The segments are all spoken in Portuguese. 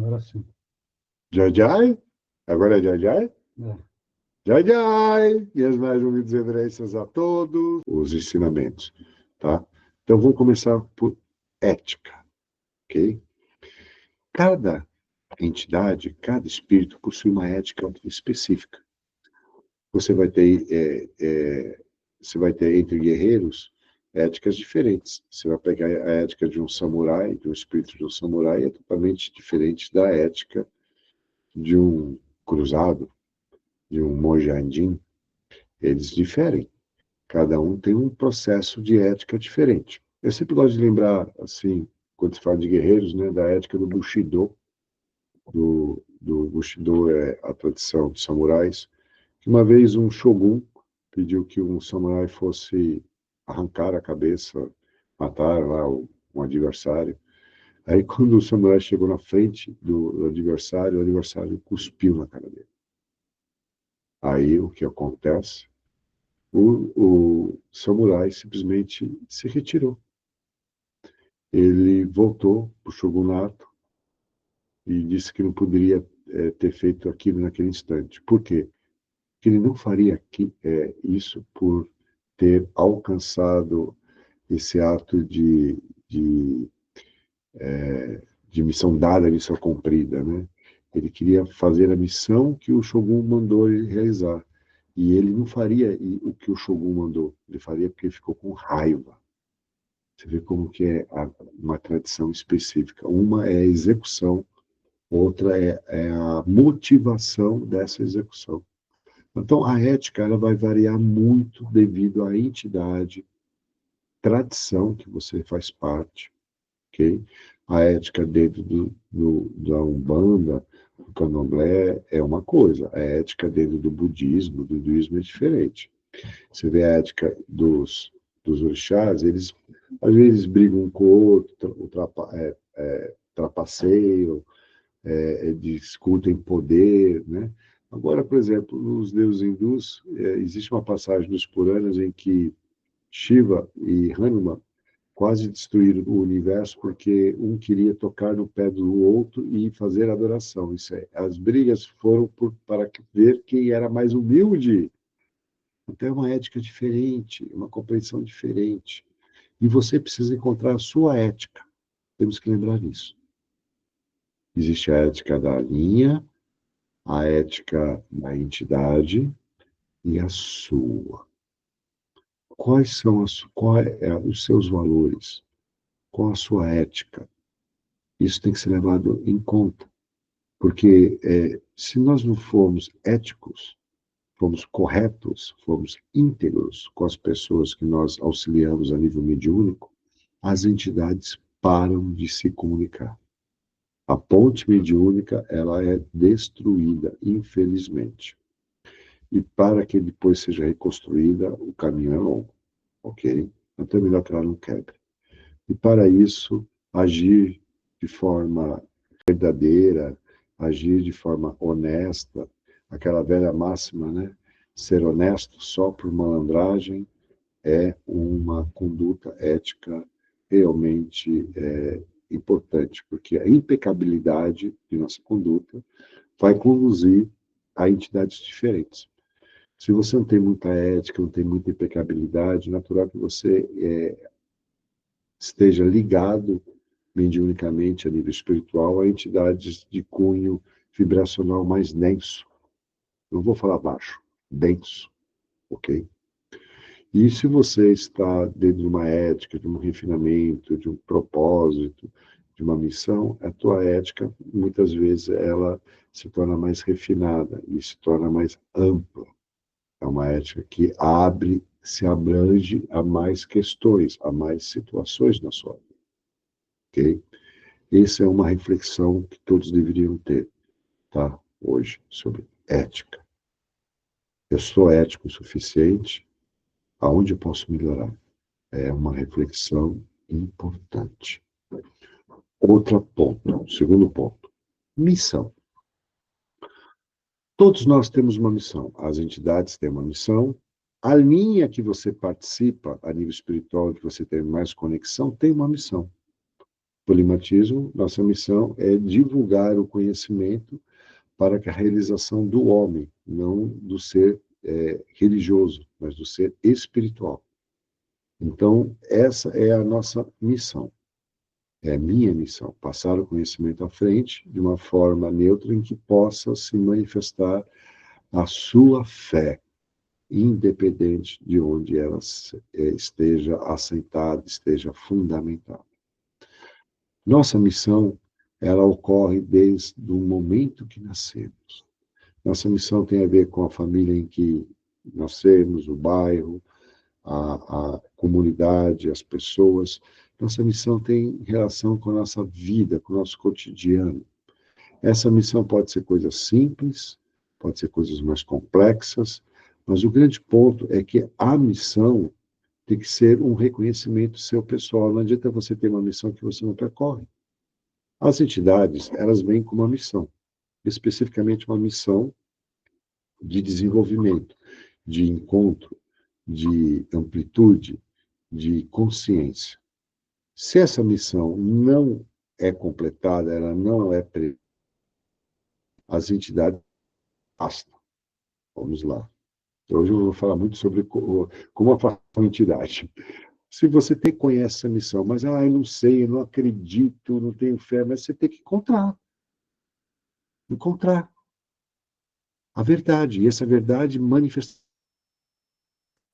Agora sim. Jai Jai? Agora é Jai Jai? É. Jai Jai! E as mais humildes reverências a todos os ensinamentos, tá? Então, vamos começar por ética, ok? Cada entidade, cada espírito possui uma ética específica. Você vai ter, você vai ter entre guerreiros éticas diferentes. Você vai pegar a ética de um samurai, de um espírito de um samurai, é totalmente diferente da ética de um cruzado, de um mojandin. Eles diferem. Cada um tem um processo de ética diferente. Eu sempre gosto de lembrar, assim, quando se fala de guerreiros, né, da ética do Bushido. Do Bushido é a tradição de samurais. Uma vez um shogun pediu que um samurai fosse arrancar a cabeça, matar lá um adversário. Aí, quando o samurai chegou na frente do adversário, o adversário cuspiu na cara dele. Aí, o que acontece? O samurai simplesmente se retirou. Ele voltou para o shogunato e disse que não poderia ter feito aquilo naquele instante. Por quê? Porque ele não faria isso por ter alcançado esse ato de, de missão dada, missão cumprida, né? Ele queria fazer a missão que o Shogun mandou ele realizar. E ele não faria o que o Shogun mandou. Ele faria porque ele ficou com raiva. Você vê como que é uma tradição específica. Uma é a execução, outra é a motivação dessa execução. Então, a ética ela vai variar muito devido à entidade, tradição que você faz parte, ok? A ética dentro da Umbanda, do Candomblé, é uma coisa. A ética dentro do budismo, do hinduísmo é diferente. Você vê a ética dos orixás, eles às vezes brigam um com o outro, trapaceiam, discutem poder, né? Agora, por exemplo, nos deuses hindus, existe uma passagem dos Puranas em que Shiva e Hanuman quase destruíram o universo porque um queria tocar no pé do outro e fazer adoração. As brigas foram para ver quem era mais humilde. Então é uma ética diferente, uma compreensão diferente. E você precisa encontrar a sua ética. Temos que lembrar disso. Existe a ética da linha, a ética da entidade e a sua. Qual os seus valores? Qual a sua ética? Isso tem que ser levado em conta, porque se nós não formos éticos, formos corretos, formos íntegros com as pessoas que nós auxiliamos a nível mediúnico, as entidades param de se comunicar. A ponte mediúnica ela é destruída, infelizmente. E para que depois seja reconstruída, o caminho é longo, ok? Então é melhor que ela não quebre. E para isso, agir de forma verdadeira, agir de forma honesta, aquela velha máxima, né? Ser honesto só por malandragem é uma conduta ética realmente importante, porque a impecabilidade de nossa conduta vai conduzir a entidades diferentes. Se você não tem muita ética, não tem muita impecabilidade, é natural que você esteja ligado mediunicamente a nível espiritual a entidades de cunho vibracional mais denso. Não vou falar baixo, denso, ok? E se você está dentro de uma ética, de um refinamento, de um propósito, de uma missão, a tua ética, muitas vezes, ela se torna mais refinada e se torna mais ampla. É uma ética que se abrange a mais questões, a mais situações na sua vida, ok? Essa é uma reflexão que todos deveriam ter, tá? Hoje, sobre ética. Eu sou ético o suficiente? Aonde eu posso melhorar? É uma reflexão importante. Outro ponto, segundo ponto, missão. Todos nós temos uma missão. As entidades têm uma missão. A linha que você participa, a nível espiritual, que você tem mais conexão, tem uma missão. Polimatismo, nossa missão é divulgar o conhecimento para que a realização do homem, não do ser religioso, mas do ser espiritual. Então, essa é a nossa missão. É a minha missão, passar o conhecimento à frente de uma forma neutra em que possa se manifestar a sua fé, independente de onde ela esteja assentada, esteja fundamentada. Nossa missão, ela ocorre desde o momento que nascemos. Nossa missão tem a ver com a família em que nascemos, o bairro, a comunidade, as pessoas. Nossa missão tem relação com a nossa vida, com o nosso cotidiano. Essa missão pode ser coisas simples, pode ser coisas mais complexas, mas o grande ponto é que a missão tem que ser um reconhecimento seu pessoal. Não adianta você ter uma missão que você não percorre. As entidades, elas vêm com uma missão, especificamente uma missão de desenvolvimento, de encontro, de amplitude, de consciência. Se essa missão não é completada, ela não é as entidades afastam. Vamos lá. Hoje eu vou falar muito sobre como afastar a entidade. Se você conhece essa missão, mas eu não sei, eu não acredito, não tenho fé, mas você tem que encontrar a verdade, e essa verdade manifestar,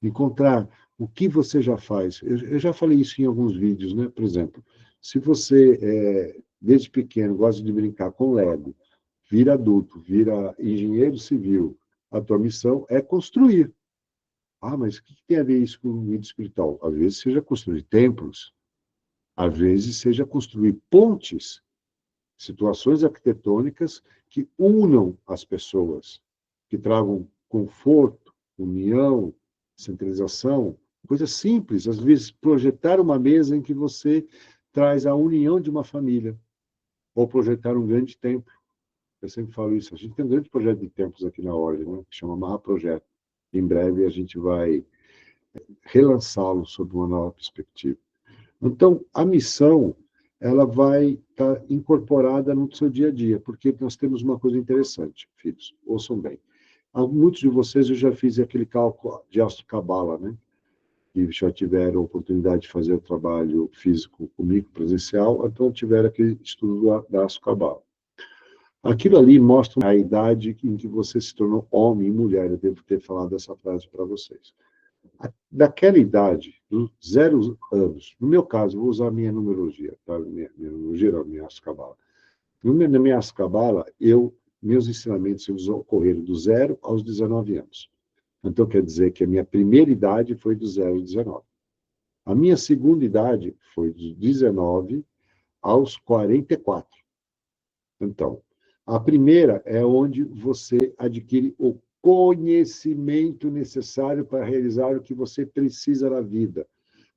encontrar o que você já faz. Eu já falei isso em alguns vídeos, né? Por exemplo, se você, desde pequeno, gosta de brincar com Lego, vira adulto, vira engenheiro civil, a tua missão é construir. Ah, mas o que tem a ver isso com o vida espiritual? Às vezes seja construir templos, às vezes seja construir pontes, situações arquitetônicas que unam as pessoas, que tragam conforto, união, centralização, coisas simples. Às vezes, projetar uma mesa em que você traz a união de uma família, ou projetar um grande templo. Eu sempre falo isso. A gente tem um grande projeto de templos aqui na Ordem, né, que chama Maha Projeto. Em breve a gente vai relançá-lo sob uma nova perspectiva. Então, a missão, ela vai estar incorporada no seu dia a dia, porque nós temos uma coisa interessante, filhos, ouçam bem. Muitos de vocês, eu já fiz aquele cálculo de Astro-Cabala, né? E já tiveram a oportunidade de fazer o trabalho físico comigo, presencial, então tiveram aquele estudo da Astro-Cabala. Aquilo ali mostra a idade em que você se tornou homem e mulher. Eu devo ter falado essa frase para vocês. Daquela idade, dos 0 anos, no meu caso, vou usar a minha numerologia, tá? Minha numerologia não, minha Astro-Cabala. Na minha Astro-Cabala, meus ensinamentos eles ocorreram do 0 aos 19 anos. Então, quer dizer que a minha primeira idade foi do 0 aos 19. A minha segunda idade foi dos 19 aos 44. Então, a primeira é onde você adquire o conhecimento necessário para realizar o que você precisa na vida,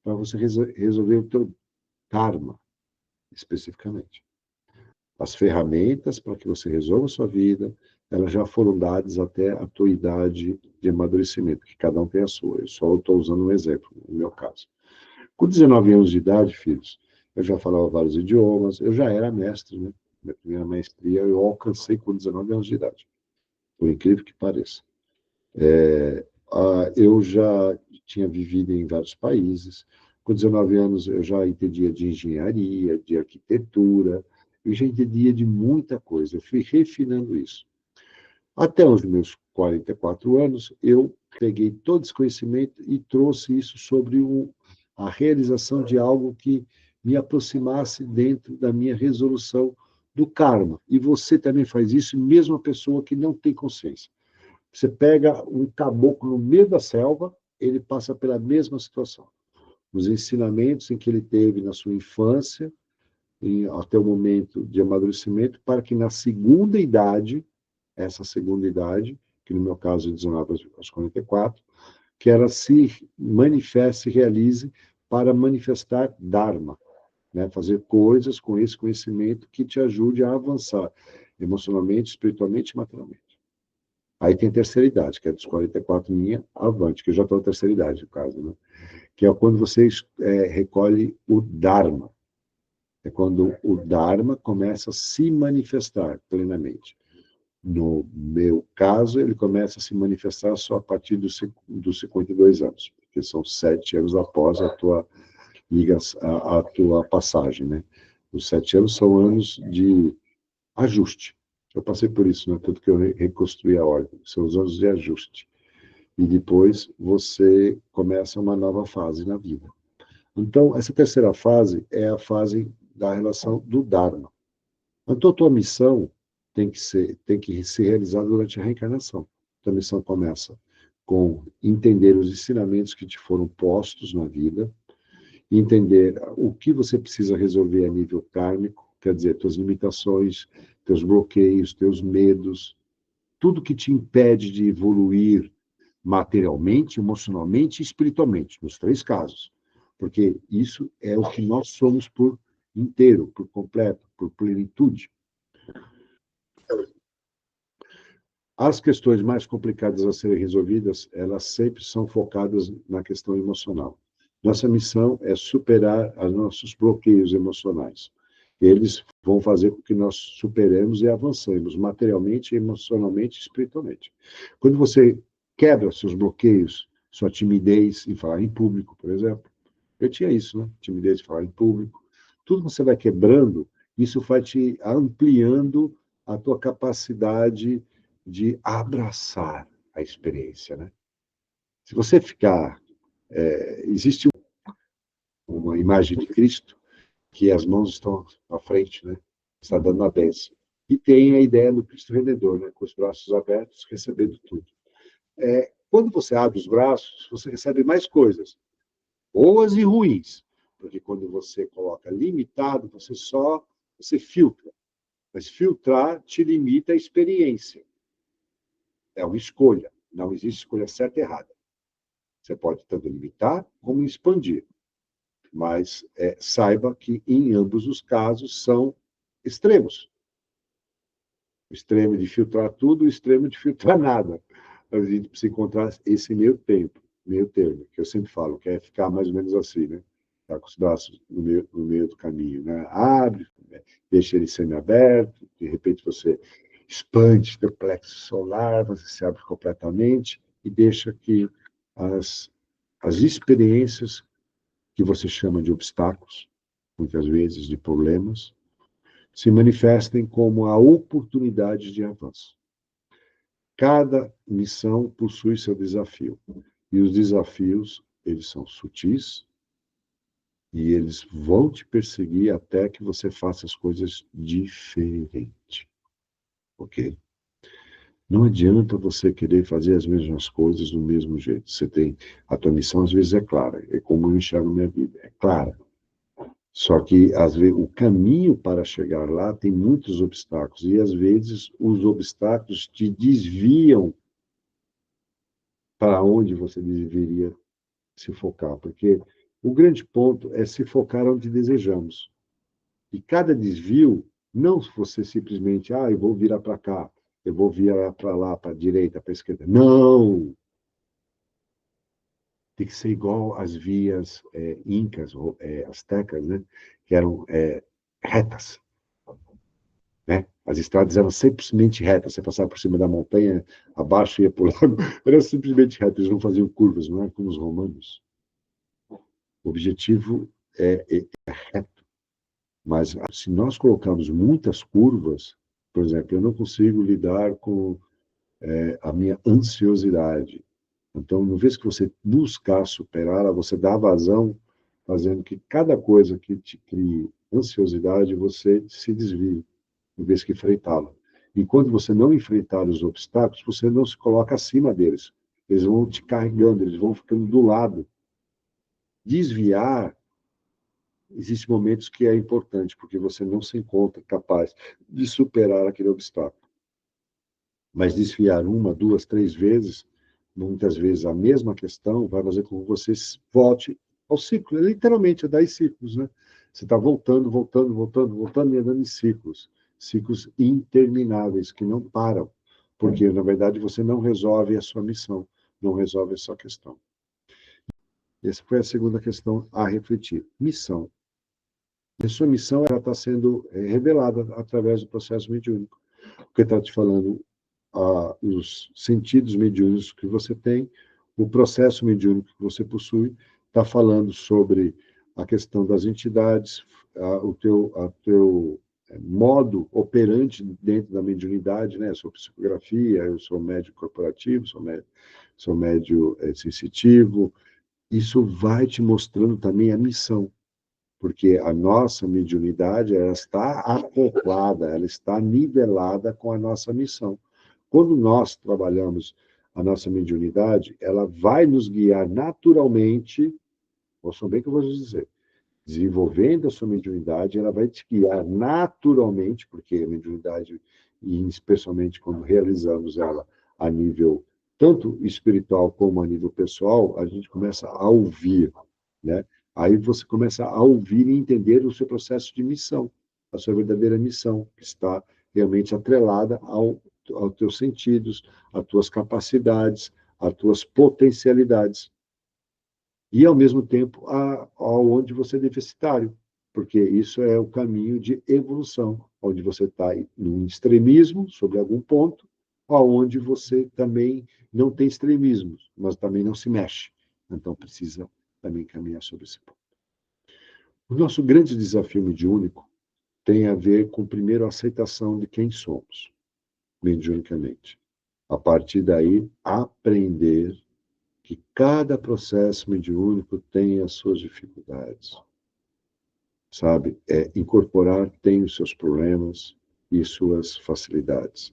para você resolver o teu karma, especificamente. As ferramentas para que você resolva a sua vida, elas já foram dadas até a tua idade de amadurecimento, que cada um tem a sua. Eu só estou usando um exemplo, no meu caso. Com 19 anos de idade, filhos, eu já falava vários idiomas, eu já era mestre, né? Minha primeira maestria eu alcancei com 19 anos de idade, por incrível que pareça. Eu já tinha vivido em vários países. Com 19 anos, eu já entendia de engenharia, de arquitetura, eu já entendia de muita coisa. Eu fui refinando isso. Até os meus 44 anos, eu peguei todo esse conhecimento e trouxe isso sobre a realização de algo que me aproximasse dentro da minha resolução do karma. E você também faz isso, mesmo a pessoa que não tem consciência. Você pega um caboclo no meio da selva, ele passa pela mesma situação. Os ensinamentos em que ele teve na sua infância, até o momento de amadurecimento, para que na segunda idade, essa segunda idade, que no meu caso é 19 aos 44, que ela se manifeste, realize para manifestar Dharma, né? Fazer coisas com esse conhecimento que te ajude a avançar emocionalmente, espiritualmente e materialmente. Aí tem a terceira idade, que é dos 44 minha avante, que eu já estou na terceira idade, no caso, né? Que é quando você recolhe o Dharma. É quando o Dharma começa a se manifestar plenamente. No meu caso, ele começa a se manifestar só a partir dos 52 anos, porque são 7 anos após a tua passagem, né? Os 7 anos são anos de ajuste. Eu passei por isso, né? Tanto que eu reconstruí a ordem. São os anos de ajuste. E depois você começa uma nova fase na vida. Então, essa terceira fase é a fase da relação do Dharma. Então, a tua missão tem que ser realizada durante a reencarnação. Então, a missão começa com entender os ensinamentos que te foram postos na vida, entender o que você precisa resolver a nível kármico, quer dizer, tuas limitações, teus bloqueios, teus medos, tudo que te impede de evoluir materialmente, emocionalmente e espiritualmente, nos 3 casos. Porque isso é o que nós somos por inteiro, por completo, por plenitude. As questões mais complicadas a serem resolvidas, elas sempre são focadas na questão emocional. Nossa missão é superar os nossos bloqueios emocionais. Eles vão fazer com que nós superemos e avancemos materialmente, emocionalmente e espiritualmente. Quando você quebra seus bloqueios, sua timidez em falar em público, por exemplo. Eu tinha isso, né? Timidez de falar em público. Tudo que você vai quebrando, isso vai te ampliando a tua capacidade de abraçar a experiência, né? Se você ficar... existe uma imagem de Cristo que as mãos estão à frente, né? Está dando a bênção. E tem a ideia do Cristo Redentor, né? Com os braços abertos, recebendo tudo. Quando você abre os braços, você recebe mais coisas, boas e ruins. Porque quando você coloca limitado, você filtra. Mas filtrar te limita a experiência. É uma escolha. Não existe escolha certa e errada. Você pode tanto limitar como expandir. Mas saiba que em ambos os casos são extremos. O extremo de filtrar tudo, o extremo de filtrar nada. A gente precisa encontrar esse meio termo, que eu sempre falo, que é ficar mais ou menos assim, né? Tá com os braços no meio do caminho, né? Abre, né? Deixa ele semi-aberto, de repente você expande teu plexo solar, você se abre completamente e deixa que as, as experiências que você chama de obstáculos, muitas vezes de problemas, se manifestem como a oportunidade de avanço. Cada missão possui seu desafio. E os desafios, eles são sutis e eles vão te perseguir até que você faça as coisas diferente. Ok? Não adianta você querer fazer as mesmas coisas do mesmo jeito. Você tem... A tua missão, às vezes, é clara. É como eu enxergo minha vida. É clara. Só que, às vezes, o caminho para chegar lá tem muitos obstáculos. E, às vezes, os obstáculos te desviam para onde você deveria se focar. Porque o grande ponto é se focar onde desejamos. E cada desvio, não você simplesmente, eu vou virar para cá, eu vou virar para lá, para a direita, para a esquerda. Não! Tem que ser igual às vias incas, ou astecas, né? Que eram retas. Né? As estradas eram simplesmente retas. Você passava por cima da montanha, abaixo ia para o lago. Eram simplesmente retas, eles não faziam curvas, não é como os romanos. O objetivo é reto. Mas se nós colocarmos muitas curvas, por exemplo, eu não consigo lidar com a minha ansiosidade. Então, uma vez que você buscar superá-la, você dá vazão, fazendo que cada coisa que te crie ansiosidade, você se desvie, em vez que enfrentá-la. E quando você não enfrentar os obstáculos, você não se coloca acima deles. Eles vão te carregando, eles vão ficando do lado. Desviar, existem momentos que é importante, porque você não se encontra capaz de superar aquele obstáculo. Mas desviar uma, duas, três vezes, muitas vezes a mesma questão, vai fazer com que você volte ao ciclo. Literalmente, é 10 ciclos, né? Você está voltando, voltando, voltando, voltando e andando em ciclos. Ciclos intermináveis, que não param. Porque, na verdade, você não resolve a sua missão, não resolve a sua questão. Essa foi a segunda questão a refletir. Missão. E a sua missão ela está sendo revelada através do processo mediúnico. Porque está te falando os sentidos mediúnicos que você tem, o processo mediúnico que você possui, está falando sobre a questão das entidades, o teu modo operante dentro da mediunidade, né? Eu sou psicografia, eu sou médium corporativo, sou médium sensitivo. Isso vai te mostrando também a missão, porque a nossa mediunidade ela está acoplada, ela está nivelada com a nossa missão. Quando nós trabalhamos a nossa mediunidade, ela vai nos guiar naturalmente, ouçam bem o que eu vou dizer, desenvolvendo a sua mediunidade, ela vai te guiar naturalmente, porque a mediunidade, e especialmente quando realizamos ela a nível tanto espiritual como a nível pessoal, a gente começa a ouvir, né? Aí você começa a ouvir e entender o seu processo de missão, a sua verdadeira missão, que está realmente atrelada aos teus sentidos, às tuas capacidades, às tuas potencialidades e, ao mesmo tempo, aonde você é deficitário, porque isso é o caminho de evolução, onde você está num extremismo sobre algum ponto, aonde você também não tem extremismos, mas também não se mexe. Então, precisa também caminhar sobre esse ponto. O nosso grande desafio mediúnico tem a ver com, primeiro, a aceitação de quem somos, mediunicamente. A partir daí, aprender que cada processo mediúnico tem as suas dificuldades, sabe? Incorporar tem os seus problemas e suas facilidades.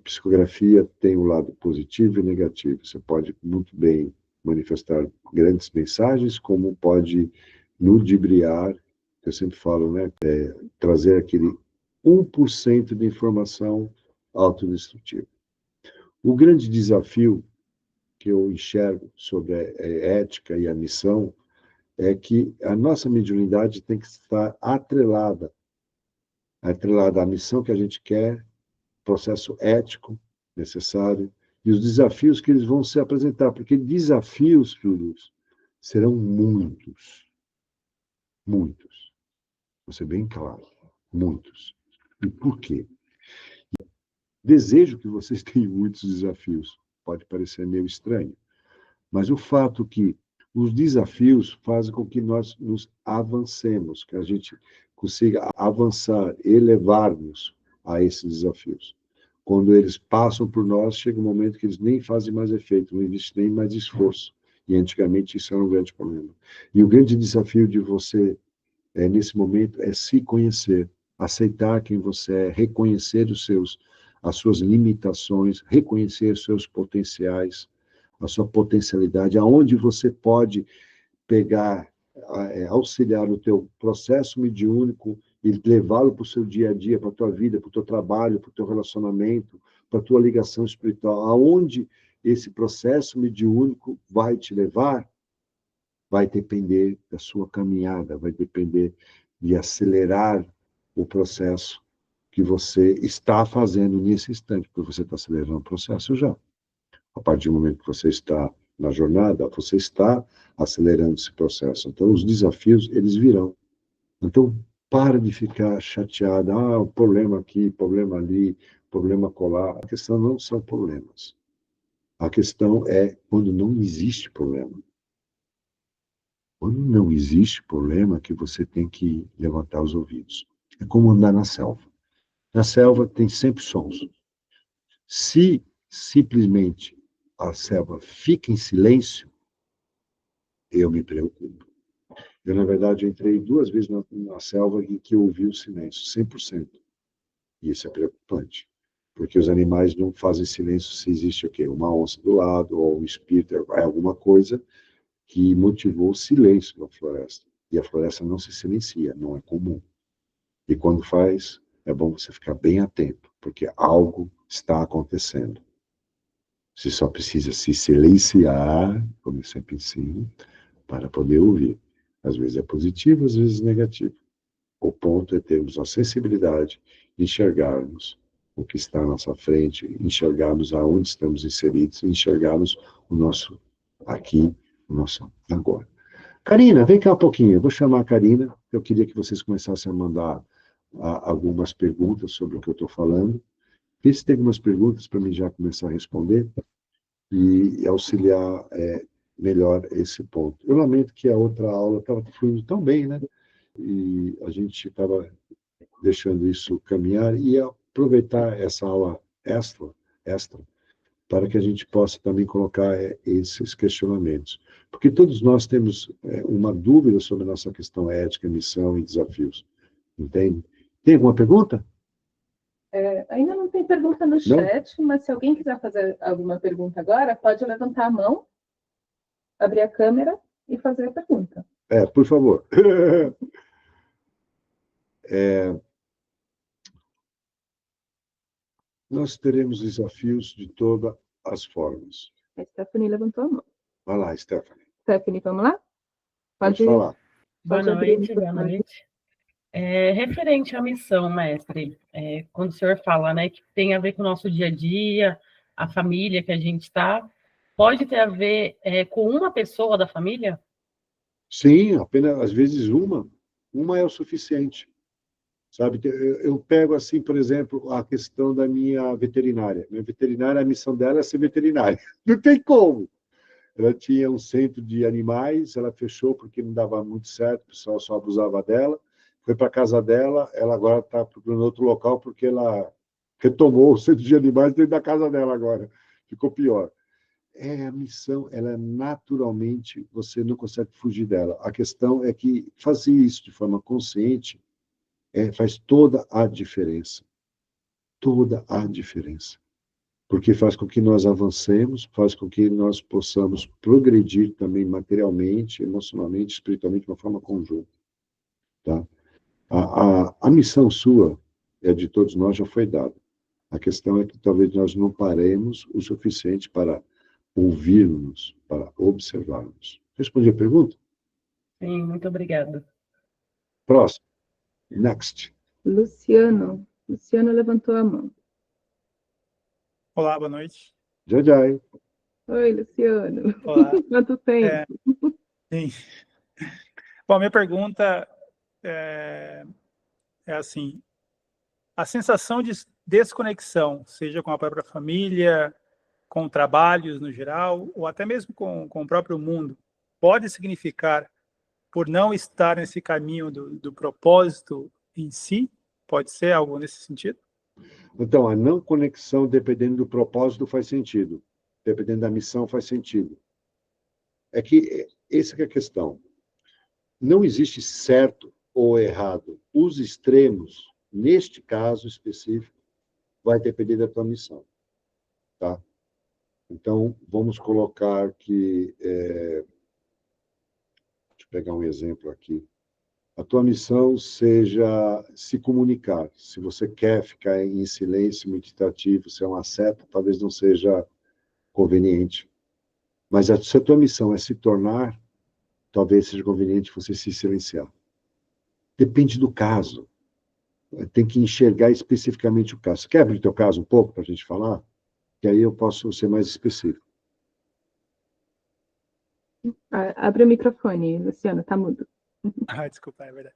Psicografia tem o lado positivo e negativo. Você pode muito bem manifestar grandes mensagens, como pode ludibriar, eu sempre falo, né? Trazer aquele 1% de informação autodestrutiva. O grande desafio que eu enxergo sobre a ética e a missão é que a nossa mediunidade tem que estar atrelada à missão que a gente quer, processo ético necessário e os desafios que eles vão se apresentar, porque desafios, filhos, serão muitos, muitos. Vou ser bem claro, muitos. E por quê? Desejo que vocês tenham muitos desafios. Pode parecer meio estranho, mas o fato que os desafios fazem com que nós nos avancemos, que a gente consiga avançar, elevar-nos a esses desafios. Quando eles passam por nós, chega um momento que eles nem fazem mais efeito, não existe nem mais esforço. E antigamente isso era um grande problema. E o grande desafio de você, nesse momento, é se conhecer, aceitar quem você é, reconhecer as suas limitações, reconhecer os seus potenciais, a sua potencialidade, aonde você pode pegar, auxiliar o teu processo mediúnico e levá-lo para o seu dia a dia, para a tua vida, para o teu trabalho, para o teu relacionamento, para a tua ligação espiritual, aonde esse processo mediúnico vai te levar, vai depender da sua caminhada, vai depender de acelerar o processo que você está fazendo nesse instante, porque você está acelerando o processo já. A partir do momento que você está na jornada, você está acelerando esse processo. Então, os desafios, eles virão. Então, para de ficar chateado. O problema aqui, problema ali, problema colar. A questão não são problemas. A questão é quando não existe problema. Quando não existe problema, que você tem que levantar os ouvidos. É como andar na selva. Na selva tem sempre sons. Se simplesmente a selva fica em silêncio, eu me preocupo. Eu, na verdade, entrei 2 vezes na selva em que eu ouvi o silêncio, 100%. E isso é preocupante, porque os animais não fazem silêncio se existe o quê? Uma onça do lado, ou um espírito, alguma coisa que motivou o silêncio na floresta. E a floresta não se silencia, não é comum. E quando faz, é bom você ficar bem atento, porque algo está acontecendo. Você só precisa se silenciar, como eu sempre ensino, para poder ouvir. Às vezes é positivo, às vezes negativo. O ponto é termos a sensibilidade de enxergarmos o que está à nossa frente, enxergarmos aonde estamos inseridos, enxergarmos o nosso aqui, o nosso agora. Karina, vem cá um pouquinho. Eu vou chamar a Karina. Eu queria que vocês começassem a mandar algumas perguntas sobre o que eu estou falando. Vê se tem algumas perguntas para mim já começar a responder e auxiliar melhor esse ponto. Eu lamento que a outra aula estava fluindo tão bem, né? E a gente estava deixando isso caminhar e aproveitar essa aula extra, para que a gente possa também colocar esses questionamentos. Porque todos nós temos uma dúvida sobre a nossa questão ética, missão e desafios. Entende? Tem alguma pergunta? Ainda não tem pergunta no chat, mas se alguém quiser fazer alguma pergunta agora, pode levantar a mão, abrir a câmera e fazer a pergunta. Por favor. Nós teremos desafios de todas as formas. A Stephanie levantou a mão. Vai lá, Stephanie. Stephanie, vamos lá? Pode falar. Boa noite. Referente à missão, mestre, quando o senhor fala, né, que tem a ver com o nosso dia a dia, a família que a gente está, pode ter a ver com uma pessoa da família? Sim, apenas, às vezes, uma é o suficiente. Sabe, eu pego assim, por exemplo, a questão da minha veterinária. Minha veterinária, a missão dela é ser veterinária. Não tem como. Ela tinha um centro de animais, ela fechou porque não dava muito certo, o pessoal só abusava dela. Foi para a casa dela, ela agora está procurando outro local porque ela retomou o centro de animais dentro da casa dela agora. Ficou pior. A missão, ela naturalmente, você não consegue fugir dela. A questão é que fazer isso de forma consciente faz toda a diferença. Toda a diferença. Porque faz com que nós avancemos, faz com que nós possamos progredir também materialmente, emocionalmente, espiritualmente, de uma forma conjunta. Tá? A missão sua, de todos nós, já foi dada. A questão é que talvez nós não paremos o suficiente para ouvirmos, para observarmos. Respondi a pergunta? Sim, muito obrigada. Próximo. Next. Luciano levantou a mão. Olá, boa noite. Jai. Oi, Luciano. Olá. Quanto tempo? Sim. Bom, minha pergunta é assim, a sensação de desconexão, seja com a própria família, com trabalhos no geral, ou até mesmo com o próprio mundo, pode significar por não estar nesse caminho do propósito em si? Pode ser algo nesse sentido? Então, a não conexão, dependendo do propósito, faz sentido. Dependendo da missão, faz sentido. Essa que é a questão. Não existe certo ou errado. Os extremos, neste caso específico, vai depender da tua missão. Tá? Então, vamos colocar que... deixa eu pegar um exemplo aqui. A tua missão seja se comunicar. Se você quer ficar em silêncio meditativo, se é uma seta, talvez não seja conveniente. Mas se a tua missão é se tornar, talvez seja conveniente você se silenciar. Depende do caso. Tem que enxergar especificamente o caso. Você quer abrir o teu caso um pouco para a gente falar? Que aí eu posso ser mais específico. Abre o microfone, Luciano, tá mudo. Desculpa, é verdade.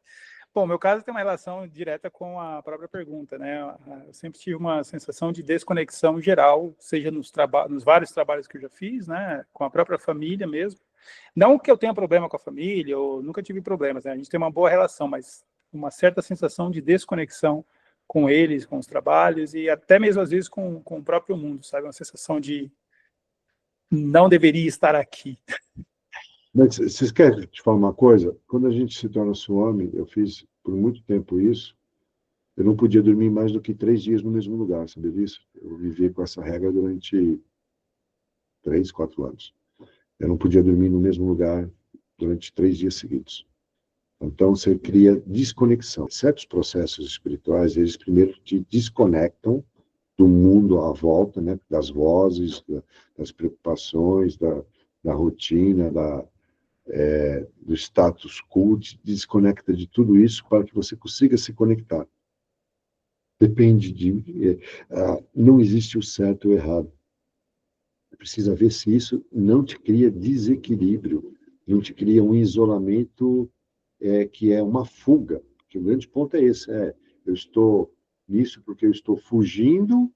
Bom, meu caso tem uma relação direta com a própria pergunta, né? Eu sempre tive uma sensação de desconexão geral, seja nos vários trabalhos que eu já fiz, né? Com a própria família mesmo. Não que eu tenha problema com a família, ou nunca tive problemas, né? A gente tem uma boa relação, mas uma certa sensação de desconexão com eles, com os trabalhos, e até mesmo às vezes com o próprio mundo, sabe? Uma sensação de não deveria estar aqui. Mas vocês querem te falar uma coisa? Quando a gente se torna Swami, eu fiz por muito tempo isso, eu não podia dormir mais do que 3 dias no mesmo lugar, sabia disso? Eu vivi com essa regra durante 3, 4 anos. Eu não podia dormir no mesmo lugar durante 3 dias seguidos. Então, você cria desconexão. Certos processos espirituais, eles primeiro te desconectam do mundo à volta, né? Das vozes, das preocupações, da rotina, do status quo, te desconecta de tudo isso para que você consiga se conectar. Depende não existe o certo e o errado. Precisa ver se isso não te cria desequilíbrio, não te cria um isolamento que é uma fuga, que o grande ponto é esse, eu estou nisso porque eu estou fugindo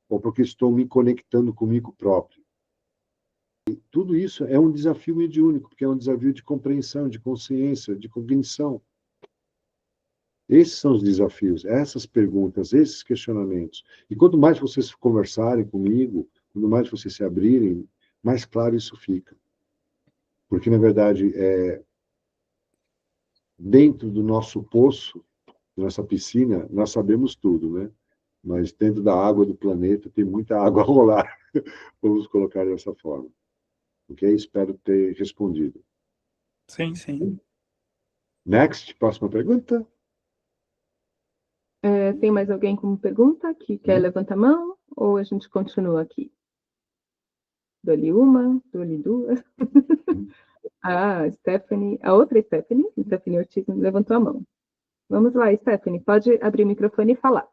ou porque estou me conectando comigo próprio. E tudo isso é um desafio mediúnico, porque é um desafio de compreensão, de consciência, de cognição. Esses são os desafios, essas perguntas, esses questionamentos. E quanto mais vocês conversarem comigo, quanto mais vocês se abrirem, mais claro isso fica. Porque, na verdade, dentro do nosso poço, da nossa piscina, nós sabemos tudo, né? Mas dentro da água do planeta tem muita água a rolar. Vamos colocar dessa forma. Ok? Espero ter respondido. Sim, sim. Next, próxima pergunta. Tem mais alguém com pergunta que quer levantar a mão? Ou a gente continua aqui? Dou-lhe uma, dou-lhe duas. Stephanie, a outra Stephanie Ortiz, levantou a mão. Vamos lá, Stephanie, pode abrir o microfone e falar.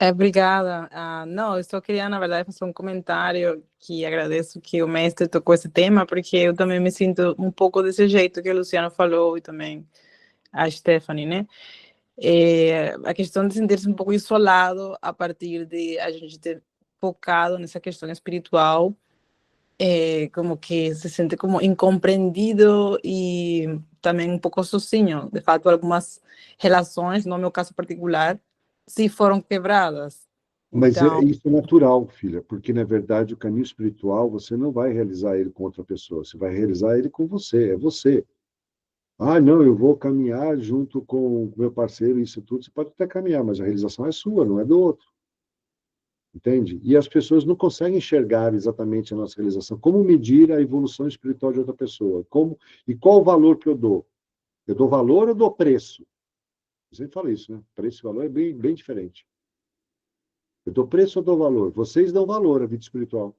Obrigada. Não, eu só queria, na verdade, fazer um comentário que agradeço que o mestre tocou esse tema, porque eu também me sinto um pouco desse jeito que o Luciano falou e também a Stephanie, né? A questão de sentir-se um pouco isolado a partir de a gente ter focado nessa questão espiritual, como que se sente como incompreendido e também um pouco sozinho. De fato, algumas relações, no meu caso particular, se foram quebradas. Mas Então, isso é natural, filha, porque, na verdade, o caminho espiritual, você não vai realizar ele com outra pessoa, você vai realizar ele com você, é você. Não, eu vou caminhar junto com o meu parceiro, isso tudo, você pode até caminhar, mas a realização é sua, não é do outro. Entende? E as pessoas não conseguem enxergar exatamente a nossa realização. Como medir a evolução espiritual de outra pessoa? E qual o valor que eu dou? Eu dou valor ou dou preço? Eu sempre falo isso, né? Preço e valor é bem, bem diferente. Eu dou preço ou dou valor? Vocês dão valor à vida espiritual.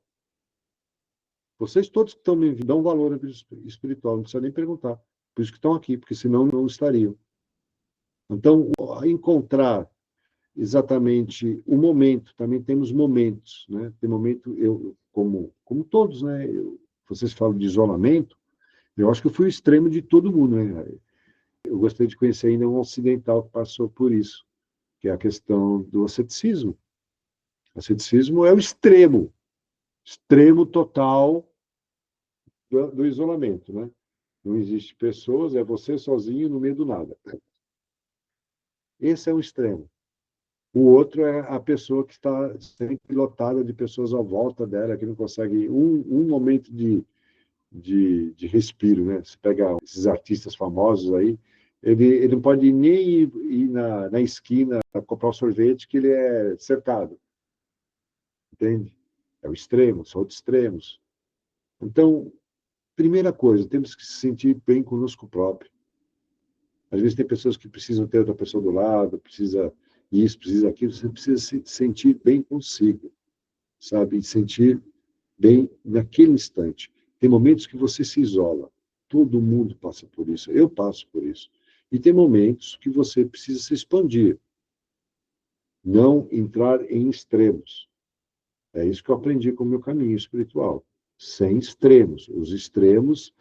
Vocês todos que estão me dão valor à vida espiritual, não precisa nem perguntar. Por isso que estão aqui, porque senão não estariam. Então, encontrar exatamente o momento, também temos momentos, né? Tem momento, como todos, né? Vocês falam de isolamento, eu acho que eu fui o extremo de todo mundo, né? Eu gostaria de conhecer ainda um ocidental que passou por isso, que é a questão do asceticismo. O asceticismo é o extremo total do isolamento, né? Não existe pessoas, é você sozinho no meio do nada. Esse é um extremo. O outro é a pessoa que está sempre lotada de pessoas à volta dela, que não consegue um momento de respiro, né? Você pega esses artistas famosos aí, ele não pode nem ir na esquina comprar um sorvete, que ele é cercado. Entende? É o extremo, são outros extremos. Então, primeira coisa, temos que se sentir bem conosco próprio. Às vezes tem pessoas que precisam ter outra pessoa do lado, precisa isso, precisa aquilo, você precisa se sentir bem consigo, sabe? E sentir bem naquele instante. Tem momentos que você se isola. Todo mundo passa por isso. Eu passo por isso. E tem momentos que você precisa se expandir. Não entrar em extremos. É isso que eu aprendi com o meu caminho espiritual. Sem extremos. Os extremos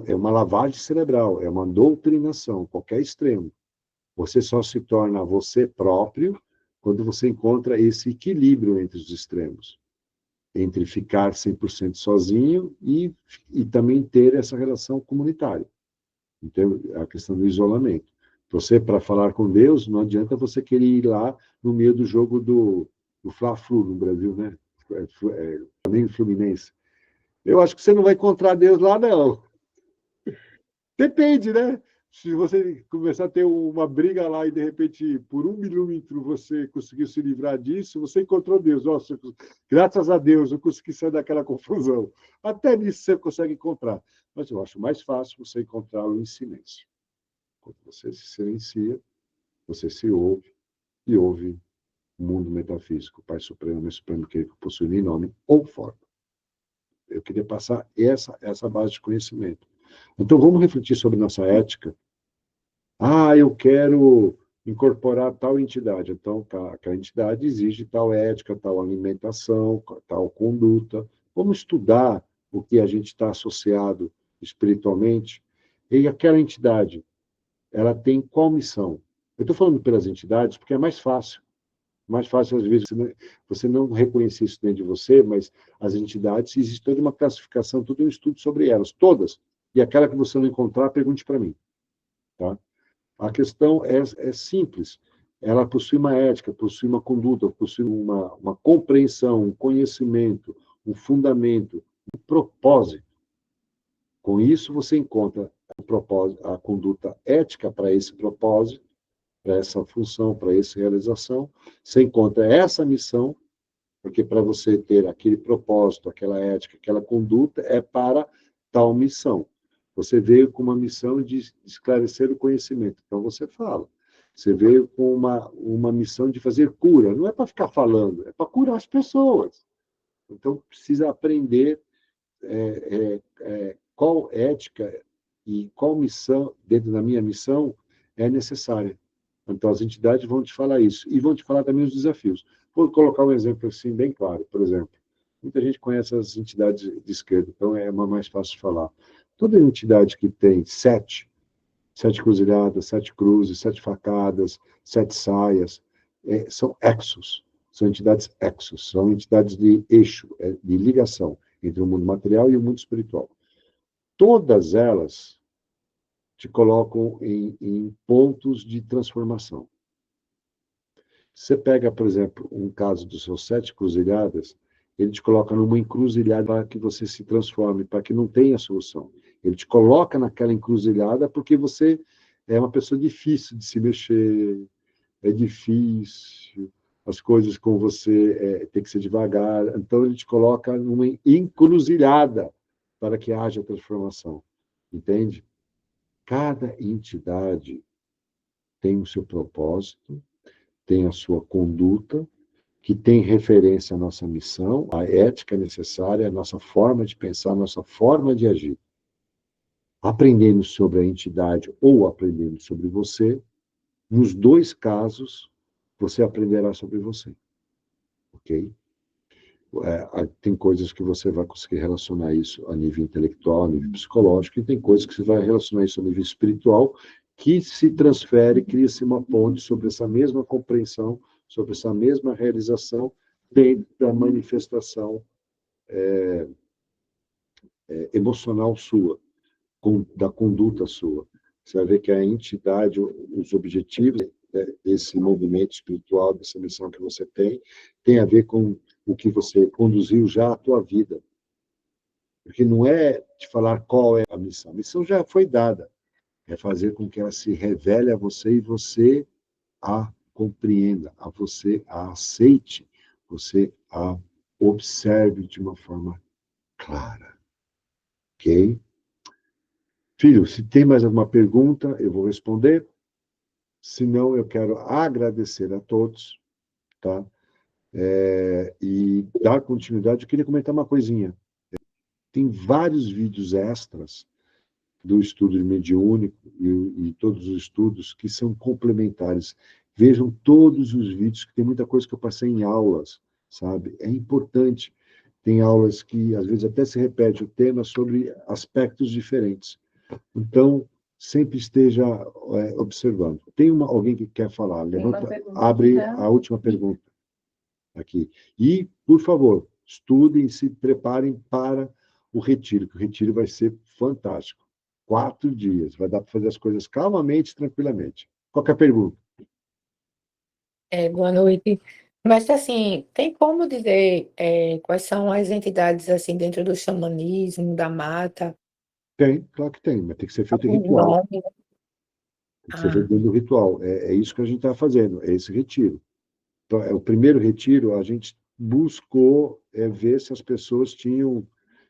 é uma lavagem cerebral, é uma doutrinação, qualquer extremo. Você só se torna você próprio quando você encontra esse equilíbrio entre os extremos. Entre ficar 100% sozinho e também ter essa relação comunitária. Então, a questão do isolamento. Você, para falar com Deus, não adianta você querer ir lá no meio do jogo do Fla-Flu no Brasil, né? Flamengo e Fluminense. Eu acho que você não vai encontrar Deus lá, não. Depende, né? Se você começar a ter uma briga lá e, de repente, por 1 milímetro você conseguiu se livrar disso, você encontrou Deus. Nossa, graças a Deus eu consegui sair daquela confusão. Até nisso você consegue encontrar. Mas eu acho mais fácil você encontrá-lo em silêncio. Quando você se silencia, você se ouve e ouve o mundo metafísico, o Pai Supremo, Mãe Supremo, que possui nem nome ou forma. Eu queria passar essa base de conhecimento. Então, vamos refletir sobre nossa ética. Eu quero incorporar tal entidade. Então, a entidade exige tal ética, tal alimentação, tal conduta. Vamos estudar o que a gente está associado espiritualmente. E aquela entidade, ela tem qual missão? Eu estou falando pelas entidades porque é mais fácil. Mais fácil, às vezes, você não reconhecer isso dentro de você, mas as entidades, existe toda uma classificação, todo um estudo sobre elas, todas. E aquela que você não encontrar, pergunte para mim. Tá? A questão é simples. Ela possui uma ética, possui uma conduta, possui uma compreensão, um conhecimento, um fundamento, um propósito. Com isso, você encontra o propósito, a conduta ética para esse propósito, para essa função, para essa realização. Você encontra essa missão, porque para você ter aquele propósito, aquela ética, aquela conduta, é para tal missão. Você veio com uma missão de esclarecer o conhecimento. Então, você fala. Você veio com uma missão de fazer cura. Não é para ficar falando, é para curar as pessoas. Então, precisa aprender qual ética e qual missão, dentro da minha missão, é necessária. Então, as entidades vão te falar isso. E vão te falar também os desafios. Vou colocar um exemplo assim, bem claro. Por exemplo, muita gente conhece as entidades de esquerda, então é mais fácil de falar. Toda entidade que tem sete cruzilhadas, 7 cruzes, 7 facadas, 7 saias, são exos. São entidades exos, são entidades de eixo, de ligação entre o mundo material e o mundo espiritual. Todas elas te colocam em pontos de transformação. Você pega, por exemplo, um caso dos seus 7 cruzilhadas, ele te coloca numa encruzilhada para que você se transforme, para que não tenha solução. Ele te coloca naquela encruzilhada porque você é uma pessoa difícil de se mexer, é difícil, as coisas com você tem que ser devagar. Então, ele te coloca numa encruzilhada para que haja transformação. Entende? Cada entidade tem o seu propósito, tem a sua conduta, que tem referência à nossa missão, à ética necessária, à nossa forma de pensar, à nossa forma de agir. Aprendendo sobre a entidade ou aprendendo sobre você, nos 2 casos, você aprenderá sobre você. Ok? Tem coisas que você vai conseguir relacionar isso a nível intelectual, a nível psicológico, e tem coisas que você vai relacionar isso a nível espiritual, que se transfere, cria-se uma ponte sobre essa mesma compreensão, sobre essa mesma realização, dentro da manifestação emocional sua, da conduta sua. Você vai ver que a entidade, os objetivos desse movimento espiritual, dessa missão que você tem a ver com o que você conduziu já à tua vida. Porque não é te falar qual é a missão já foi dada. É fazer com que ela se revele a você e você a compreenda, a você a aceite, você a observe de uma forma clara. Ok? Filho, se tem mais alguma pergunta, eu vou responder. Se não, eu quero agradecer a todos, tá? E dar continuidade. Eu queria comentar uma coisinha. Tem vários vídeos extras do estudo mediúnico e todos os estudos que são complementares. Vejam todos os vídeos, que tem muita coisa que eu passei em aulas, sabe? É importante. Tem aulas que, às vezes, até se repete o tema sobre aspectos diferentes. Então, sempre esteja observando. Tem alguém que quer falar? Levanta, abre a última pergunta aqui. E, por favor, estudem, se preparem para o retiro, que o retiro vai ser fantástico. 4 dias, vai dar para fazer as coisas calmamente, tranquilamente. Qualquer pergunta? Boa noite. Mas, assim, tem como dizer quais são as entidades, assim, dentro do xamanismo, da mata? Tem, claro que tem, mas tem que ser feito em Algum ritual. nome? Tem que ser feito dentro do ritual. É isso que a gente está fazendo, é esse retiro. Então, o primeiro retiro, a gente buscou ver se as pessoas tinham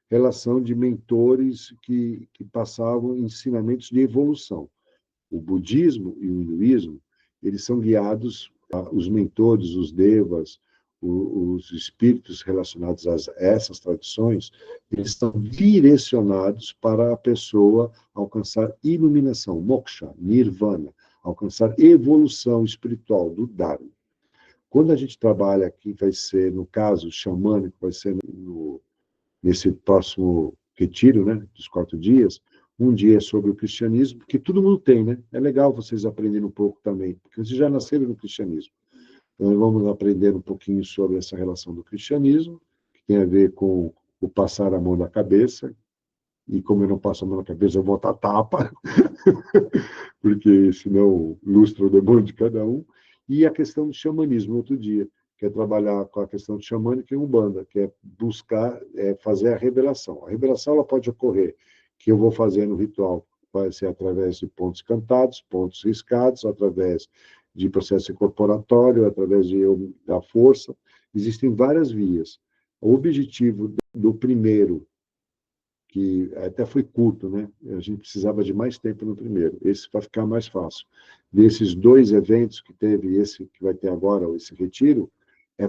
relação de mentores que passavam ensinamentos de evolução. O budismo e o hinduísmo, eles são guiados, os mentores, os devas, os espíritos relacionados a essas tradições, eles estão direcionados para a pessoa alcançar iluminação, moksha, nirvana, alcançar evolução espiritual do Dharma. Quando a gente trabalha aqui, vai ser, no caso, xamânico, vai ser nesse próximo retiro, né, dos 4 dias, Um dia é sobre o cristianismo, porque todo mundo tem, né? É legal vocês aprenderem um pouco também, porque vocês já nasceram no cristianismo. Então, vamos aprender um pouquinho sobre essa relação do cristianismo, que tem a ver com o passar a mão na cabeça, e como eu não passo a mão na cabeça, eu vou botar tapa, porque senão lustra o demônio de cada um. E a questão do xamanismo, outro dia, que é trabalhar com a questão de xamânica e umbanda, que é buscar fazer a revelação. A revelação ela pode ocorrer, que eu vou fazer no ritual, vai ser através de pontos cantados, pontos riscados, através de processo incorporatório, através da força. Existem várias vias. O objetivo do primeiro, que até foi curto, né? A gente precisava de mais tempo no primeiro. Esse vai ficar mais fácil. Desses 2 eventos que teve, esse que vai ter agora, esse retiro, é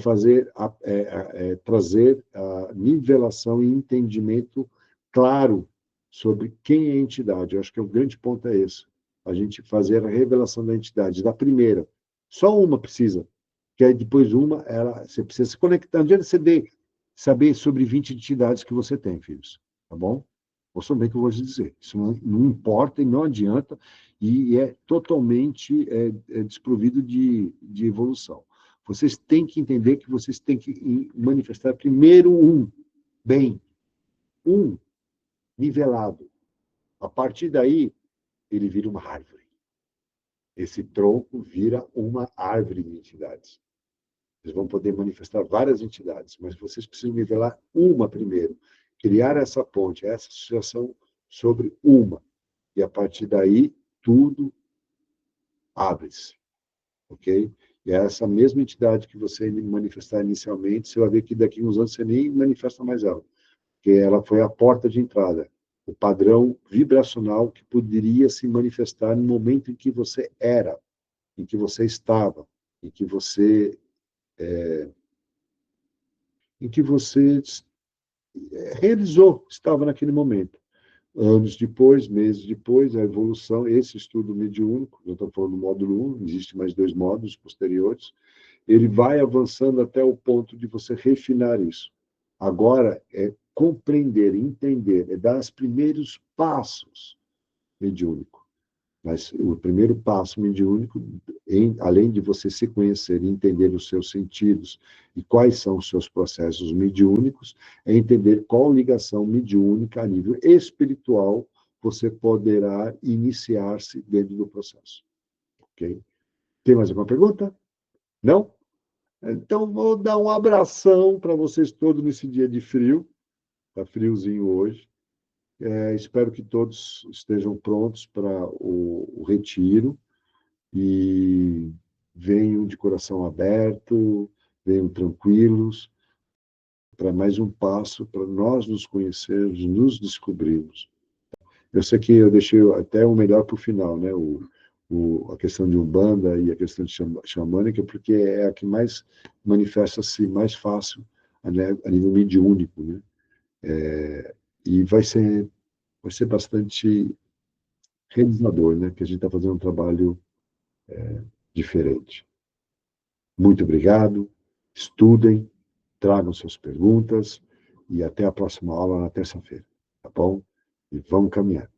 trazer a nivelação e entendimento claro sobre quem é a entidade. Eu acho que o grande ponto é esse. A gente fazer a revelação da entidade, da primeira. Só uma precisa. Que aí depois você precisa se conectar. Não adianta você saber sobre 20 entidades que você tem, filhos. Tá bom? Ouçam bem o que eu vou te dizer. Isso não importa e não adianta, e é totalmente desprovido de evolução. Vocês têm que entender que vocês têm que manifestar primeiro bem, nivelado. A partir daí, ele vira uma árvore. Esse tronco vira uma árvore de entidades. Vocês vão poder manifestar várias entidades, mas vocês precisam nivelar uma primeiro. Criar essa ponte, essa associação sobre uma. E a partir daí, tudo abre-se. Ok? E é essa mesma entidade que você manifestar inicialmente, você vai ver que daqui a uns anos você nem manifesta mais ela. Porque ela foi a porta de entrada. O padrão vibracional que poderia se manifestar no momento em que você era, em que você estava, em que você realizou, estava naquele momento. Anos depois, meses depois, a evolução, esse estudo mediúnico, eu estou falando do módulo 1, existe mais 2 módulos posteriores, ele vai avançando até o ponto de você refinar isso. Agora é compreender, entender, é dar os primeiros passos mediúnicos. Mas o primeiro passo mediúnico, além de você se conhecer e entender os seus sentidos e quais são os seus processos mediúnicos, é entender qual ligação mediúnica a nível espiritual você poderá iniciar-se dentro do processo. Ok? Tem mais alguma pergunta? Não? Então, vou dar um abração para vocês todos nesse dia de frio. Está friozinho hoje. Espero que todos estejam prontos para o retiro e venham de coração aberto, venham tranquilos, para mais um passo para nós nos conhecermos, nos descobrirmos. Eu sei que eu deixei até o melhor para o final, né? A questão de Umbanda e a questão de xamânica, porque é a que mais manifesta-se mais fácil a nível mediúnico, né? E vai ser bastante realizador, né? Que a gente está fazendo um trabalho diferente. Muito obrigado, estudem, tragam suas perguntas e até a próxima aula na terça-feira, tá bom? E vamos caminhar.